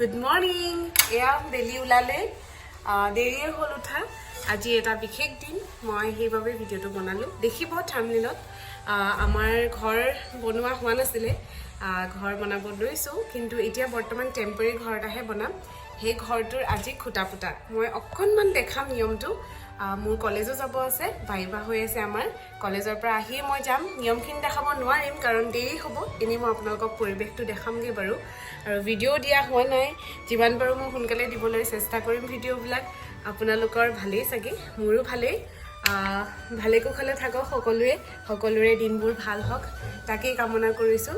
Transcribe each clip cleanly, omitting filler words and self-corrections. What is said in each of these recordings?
Good morning. এয়া বেলি উলালে দেৰিয়ে হ'ল উঠা আজি এটা বিশেষ দিন মই সেইভাবে ভিডিওটো বনালো দেখিব থাম্বনেইলত আমাৰ ঘৰ বনোৱা হোৱা নাছিলে ঘৰ বনাব লৈছো কিন্তু এতিয়া বৰ্তমান টেম্পৰেৰী ঘৰ এটাহে বনাম সেই ঘৰটোৰ আজি খুটা পুটা মই অকনমান দেখাম নিয়মটো মোৰ কলেজো যাব আছে ভাইবা হৈ আছে আমাৰ কলেজৰ পৰা আহি মই যাম নিয়মখিনি দেখাব নোৱাৰিম কাৰণ দেৰি হ'ব এনে মই আপোনালোকক পৰিবেশটো দেখামগে বাৰু আৰু ভিডিও দিয়া হোৱা নাই যিমান পাৰো মই সোনকালে দিবলৈ চেষ্টা কৰিম ভিডিওবিলাক আপোনালোকৰ ভালেই চাগে মোৰো ভালেই ভালে কুশলে থাকক সকলোৰে দিনবোৰ ভাল হওক তাকেই কামনা কৰিছো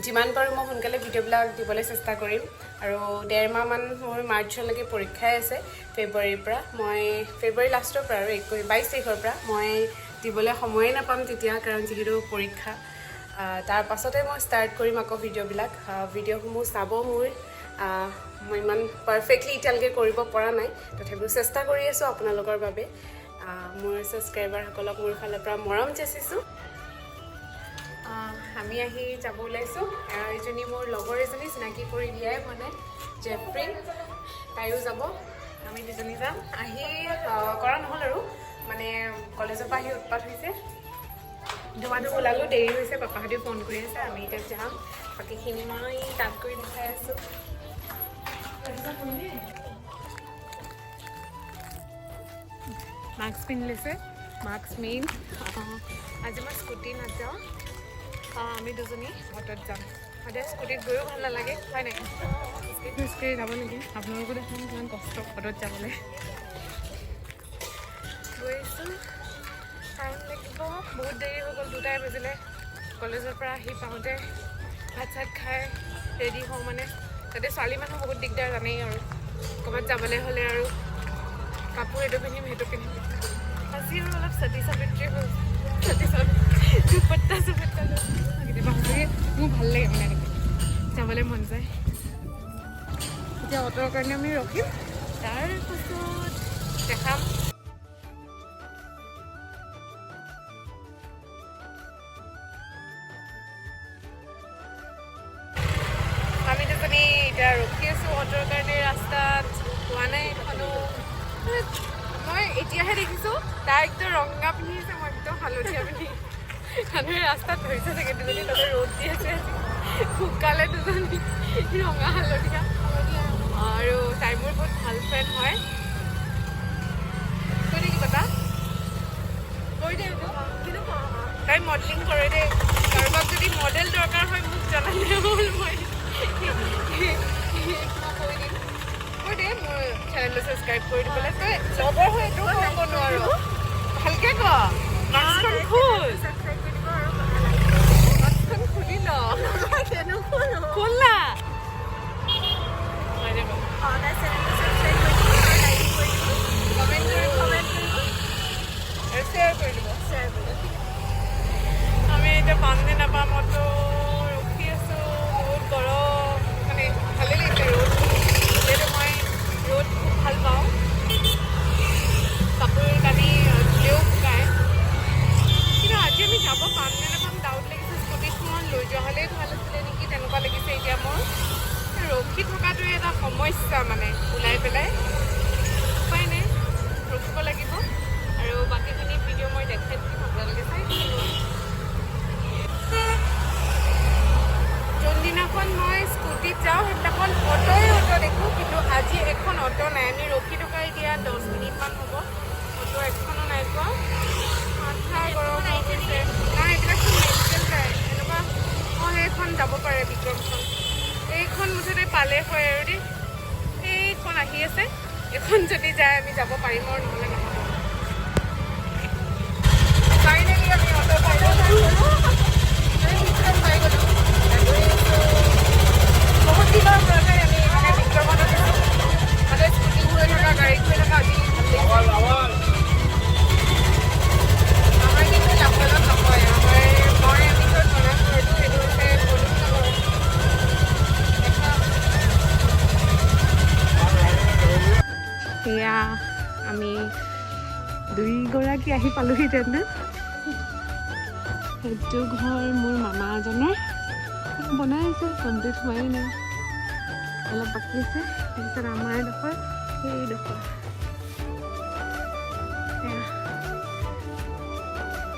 যিমান পাৰো মই সোনকালে ভিডিওবিলাক দিবলৈ চেষ্টা কৰিম আৰু 1.5 মাহ মান মোৰ মাৰ্চলৈকে পৰীক্ষা আছে ফেব্ৰুৱাৰীৰ পৰা মই ফেব্ৰুৱাৰী লাষ্টৰ পৰা আৰু 22 তাৰিখৰ পৰা মই দিবলৈ সময় নাপাম তেতিয়া কাৰণ যিহেতু পৰীক্ষা তাৰ পাছতে মই ষ্টাৰ্ট কৰিম আকৌ ভিডিওবিলাক ভিডিওসমূহ চাব মোৰ মই ইমান পাৰফেক্টলি ইটালকে কৰিব পৰা নাই তথাপিও চেষ্টা কৰি আছো আপোনালোকৰ বাবে মোৰ সাবস্ক্ৰাইবাৰসকলক মোৰ ফালৰ পৰা মৰম যাচিছো আমি আহি যাব ওলাইছো এজনী মোৰ লগৰ এজনী চিনাকি কৰি দিয়াই মানে জেফ্ৰি তাইও যাব আমি দুজনী যাম আহি কৰা নহল আৰু মানে কলেজৰ পৰা আহি উৎপাত হৈছে ধুমাধুম ওলালো দেৰি হৈছে পাপাহঁতে ফোন কৰি আছে আমি এতিয়া যাম বাকীখিনি মই তাত কৰি দেখাই আছো মাস্ক পিন্ধি লৈছে মাস্ক মেইন আজি মই স্কুটি নাযাওঁ আমি দুজনী অটোত যাম সদায় স্কুটিত গৈও ভাল নালাগে হয় নাই স্কুটি যাব নেকি আপোনালোকো দেখোন কিমান কষ্ট অটোত যাবলৈ গৈছোঁ টাইম লাগিব বহুত দেৰি হৈ গ'ল 2টা বাজিলে কলেজৰ পৰা আহি পাওঁতে ভাত চাত খাই ৰেডি হওঁ মানে তাতে ছোৱালী মানুহ বহুত দিগদাৰ জানেই আৰু ক'ৰবাত যাবলৈ হ'লে আৰু কাপোৰ এইটো পিন্ধিম সেইটো পিন্ধিম আজি আৰু অলপ সতী সাবিত্ৰী হ'ল দুপট্টা চুপট্টা কেতিয়াবা সঁচাকৈ মোৰ ভাল লাগে মানে এনেকৈ যাবলৈ মন যায় এতিয়া অটোৰ কাৰণে আমি ৰখিম তাৰপাছত দেখাম আমি দুজনী এতিয়া ৰখি আছোঁ অটোৰ কাৰণে ৰাস্তাত পোৱা নাই এখনো মই এতিয়াহে দেখিছোঁ তাই একদম ৰঙা পিন্ধিছে মই একদম হালধীয়া পিন্ধি মানুহে ৰাস্তাত ধৰিছে চাগে দুজনী তাতে ৰ'দ দি আছে শুকালে দুজনী ৰঙা হালধীয়া আৰু তাই মোৰ বহুত ভাল ফ্ৰেণ্ড হয় কৈ দে কিবা এটা কৈ দে তাই মডেলিং কৰে দেই কাৰোবাক যদি মডেল দৰকাৰ হয় মোক জনালে হ'ল মই কৈ দে মোৰ চেনেলটো ছাবস্ক্ৰাইব কৰি দিবলৈ তই লগৰ হৈ এইটো ক'ব নোৱাৰো ভালকৈ ক মাস্কখন খোল মাস্কখন খুলি ল খোলা আমি এতিয়া পাম নে নাপাম অটো ৰখি আছোঁ বহুত গৰম মানে ভালেই লাগিছে ৰ'দ যিহেতু মই ৰ'দ খুব ভাল পাওঁ কাপোৰ কানি ধুলেও শুকায় কিন্তু আজি আমি যাব পাম নে নাপাম ডাউট লাগিছে স্কুটিখন লৈ যোৱা হ'লেই ভাল আছিলে নেকি তেনেকুৱা লাগিছে এতিয়া মোৰ ৰখি থকাটোৱে এটা সমস্যা মানে ওলাই পেলাই উপায় নাই ৰখিব লাগিব আৰু বাকীখিনি ভিডিঅ' মই দেখাই দিম আপোনালোকে চাই যোনদিনাখন মই স্কুটিত যাওঁ সেইদিনাখন অটো দেখোঁ কিন্তু আজি এখন অটো নাই আমি ৰখি থকা এতিয়া 10 মিনিটমান হ'ব অটো এখনো নাই পোৱা মাথা গৰম হৈ গৈছে নাই এইবিলাকচোন মেডিকেল যায় এনেকুৱা অঁ সেইখন যাব পাৰে বিক্ৰমখন এইখন মুঠতে পালে হয় আৰু দেই এইখন আহি আছে এইখন যদি যায় আমি যাব পাৰিম আৰু নহ'লে নহ'ব ফাইনেলি আমি অটো পাই গ'লোঁ পাই গ'লোঁ বহুত দিনৰ পৰাই আমি মানে বিক্ৰমত আছোঁ মানে স্কুটি গৈ থকা গাড়ীত গৈ থকা আজি ভাল লাগিছে আমাৰ কিন্তু লাভজনক নহয় আমাৰ মই ভিতৰত বনাই ঘৰটো সেইটো হৈছে সেয়া আমি 2গৰাকী আহি পালোহি তেন্তে সেইটো ঘৰ মোৰ মামা এজনৰ বনাই আছে কমপ্লিট হোৱাই নাই অলপ বাকী আছে তাৰপিছত আমাৰ এডোখৰ সেইডোখৰ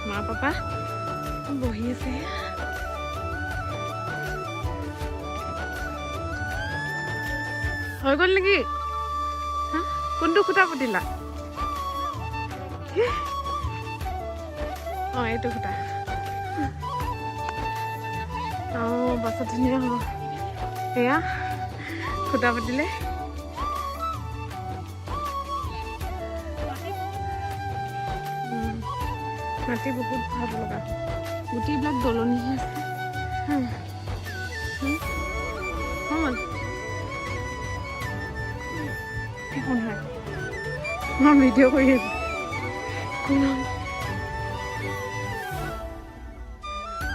মা পাপা বহি আছে হৈ গ'ল নেকি কোনটো খুটা পুতিলা অঁ এইটো খুটা অঁ বাছত ধুনীয়া হ'ব সেয়া খুটা পুতিলে মাটি বহুত ভাল লগা গোটেইবিলাক দলনিহে আছে হ'ল কোন হয় মই ভিডিঅ' কৰি আছোঁ কোন হয়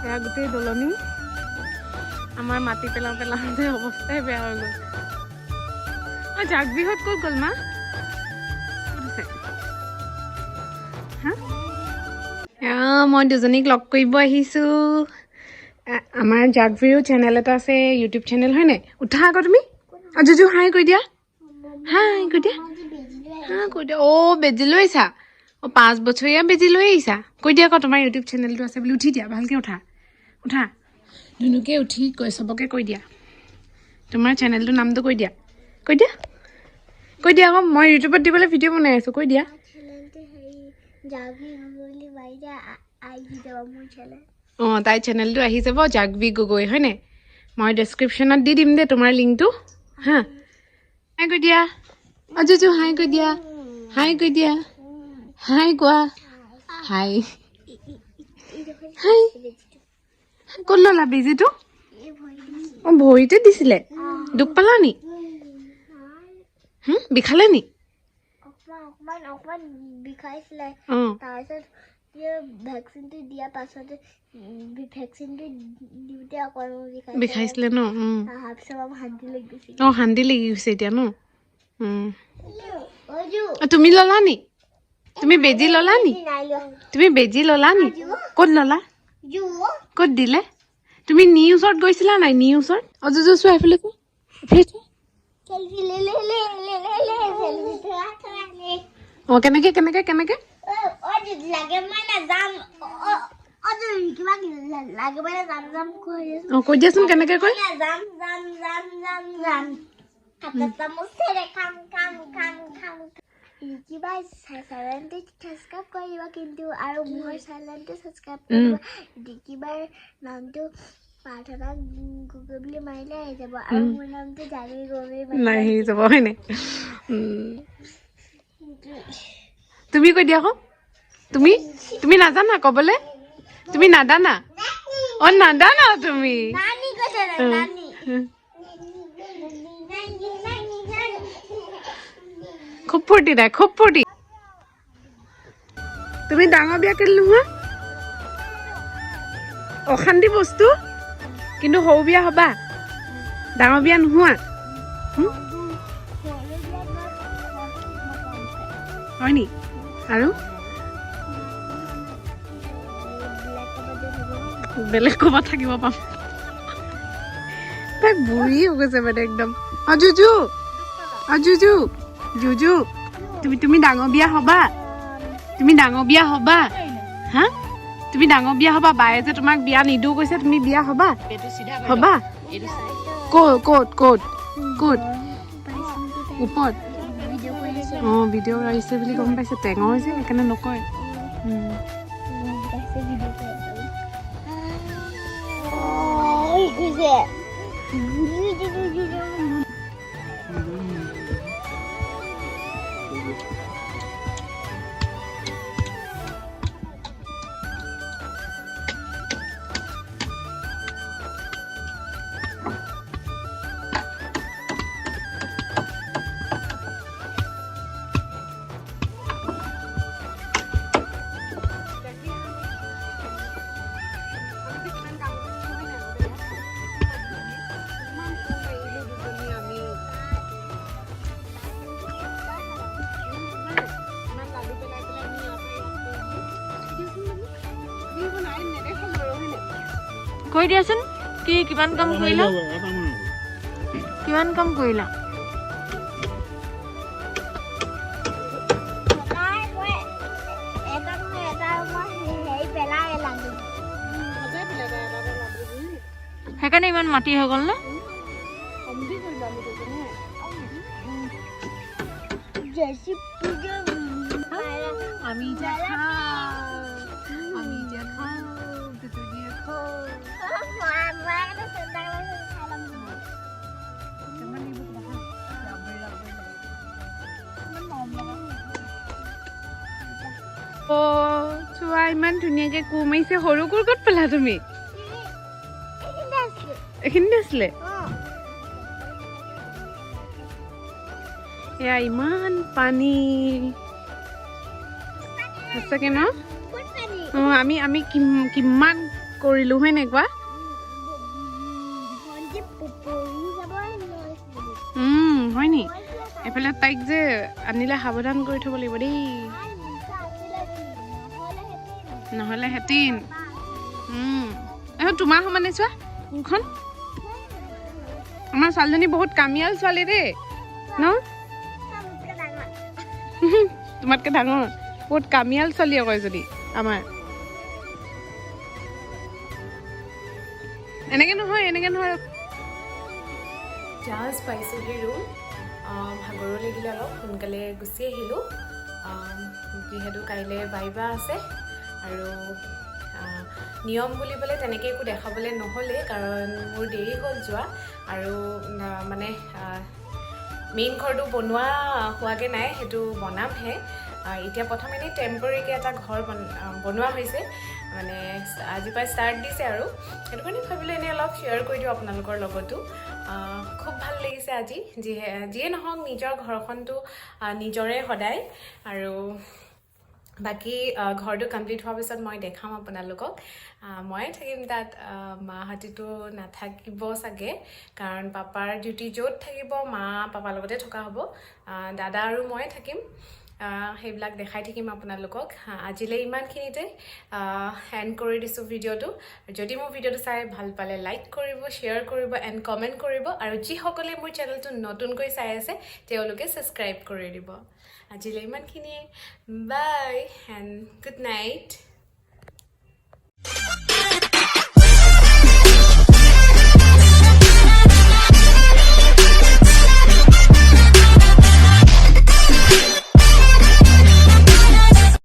সেয়া গোটেই দলনি আমাৰ মাটি পেলাওঁতে অৱস্থাই বেয়া হৈ গ'ল অঁ জাক বিহুত ক'ত গ'ল মা মই দুজনীক লগ কৰিব আহিছোঁ আমাৰ জাগভিৰো চেনেল এটা আছে ইউটিউব চেনেল হয় নাই উঠা আকৌ তুমি জুজু হাই কৈ দিয়া হাই কৈ দিয়া কৈ দিয়া অ' বেজি লৈ আহিছা অ' 5 বছৰীয়া বেজি লৈ আহিছা কৈ দিয়া আকৌ তোমাৰ ইউটিউব চেনেলটো আছে বুলি উঠি দিয়া ভালকৈ উঠা উঠা ধুনুকে উঠি চবকে কৈ দিয়া তোমাৰ চেনেলটোৰ নামটো কৈ দিয়া আকৌ মই ইউটিউবত দিবলৈ ভিডিঅ' বনাই আছোঁ কৈ দিয়া অঁ তাই চেনেলটো আহি যাব জাগভি গগৈ হয়নে মই ডেছক্ৰিপশ্যনত দি দিম দেই তোমাৰ লিংকটো হা হাই কৈ দিয়া জুজু হাই কৈ দিয়া হাই কোৱা হাই ক'ত ল'লা বেজিটো অঁ ভৰিতে দিছিলে দুখ পালা নি বিষালে নি বিষাইছিলে ন অঁ শান্তি লাগি গৈছে এতিয়া ন তুমি ল'লা নি তুমি বেজি ল'লা নি ক'ত ল'লা ক'ত দিলে তুমি নিউজত গৈছিলা নাই নিউজত অজুজু চোৱা এইফালে অঁ কেনেকে অঁ কৈ দিয়াচোন কেনেকে কৈ কিন্তু আৰু মোৰ চেনেলটো ছাবস্ক্ৰাইব কৰিব দিকিবাৰ নামটো প্ৰাৰ্থনা গগৈ বুলি মাৰিলে আহি যাব আৰু মোৰ নামটো জাগি গগৈ আহি যাব হয়নে তুমি কৈ দিয়া আকৌ তুমি নাজানা ক'বলৈ তুমি নাজানা অঁ নাজানা তুমি খুব ফূৰ্তি তাই খুব ফূৰ্তি তুমি ডাঙৰ বিয়া কেলে নোহোৱা অশান্তি বস্তু কিন্তু সৰু বিয়া হ'বা ডাঙৰ বিয়া নোহোৱা হয় নি আৰু বেলেগ ক'ৰবাত থাকিব পাম তাই বুঢ়ী হৈ গৈছে মানে একদম জুজু তুমি ডাঙৰ বিয়া হ'বা হা তুমি ডাঙৰ বিয়া হ'বা বায়ে যে তোমাক বিয়া নিদিওঁ কৈছে তুমি বিয়া হ'বা ক'ত ওপৰত অঁ ভিডিঅ' আহিছে বুলি গম পাইছে টেঙৰ হৈছে সেইকাৰণে নকয় কৈ দিয়াচোন কি কিমান কাম কৰিলা কিমান কাম কৰিলা সেইকাৰণে ইমান মাটি হৈ গ'ল নে আমি যা খাওঁ দুজনীয়ে খাওঁ চোৱা ইমান ধুনীয়াকে কোৰ মাৰিছে সৰু কোৰ ক'ত পেলা তুমি এইখিনিতে আছিলে এয়া ইমান পানী সঁচাকে ন আমি কিমান কৰিলো হয় নাই কোৱা হয় নি এফালে তাইক যে আনিলে সাৱধান কৰি থব লাগিব দেই নহ'লে হেঁতিন তোমাৰ সমানে চোৱা কোৰখন আমাৰ ছোৱালীজনী বহুত কামিয়াল ছোৱালী দেই ন তোমাতকে ডাঙৰ বহুত কামিয়াল ছোৱালী আকৌ যদি আমাৰ এনেকে নহয় জাষ্ট পাইছোহি ৰুম ভাগৰো লাগিলে অলপ সোনকালে গুচি আহিলোঁ যিহেতু কাইলৈ বাইবা আছে আৰু নিয়ম বুলিবলৈ তেনেকৈ একো দেখাবলৈ নহ'লে কাৰণ মোৰ দেৰি হ'ল যোৱা আৰু মানে মেইন ঘৰটো বনোৱা হোৱাকৈ নাই সেইটো বনামহে এতিয়া প্ৰথম এনেই টেম্পৰেৰীকৈ এটা ঘৰ বনোৱা হৈছে মানে আজিৰ পৰা ষ্টাৰ্ট দিছে আৰু সেইটো কাৰণে ভাবিলোঁ এনেই অলপ শ্বেয়াৰ কৰি দিওঁ আপোনালোকৰ লগতো খুব ভাল লাগিছে আজি যিয়ে নহওক নিজৰ ঘৰখনটো নিজৰে সদায় আৰু বাকী ঘৰটো কমপ্লিট হোৱাৰ পিছত মই দেখাম আপোনালোকক ময়ে থাকিম তাত মাহঁতিতো নাথাকিব চাগে কাৰণ পাপাৰ ডিউটি য'ত থাকিব মা পাপাৰ লগতে থকা হ'ব দাদা আৰু ময়ে থাকিম সেইবিলাক দেখাই থাকিম আপোনালোকক আজিলৈ ইমানখিনিতে এণ্ড কৰি দিছোঁ ভিডিঅ'টো যদি মোৰ ভিডিঅ'টো চাই ভাল পালে লাইক কৰিব শ্বেয়াৰ কৰিব এণ্ড কমেণ্ট কৰিব আৰু যিসকলে মোৰ চেনেলটো নতুনকৈ চাই আছে তেওঁলোকে ছাবস্ক্ৰাইব কৰি দিব আজিলৈ ইমানখিনিয়ে বাই এণ্ড গুড নাইট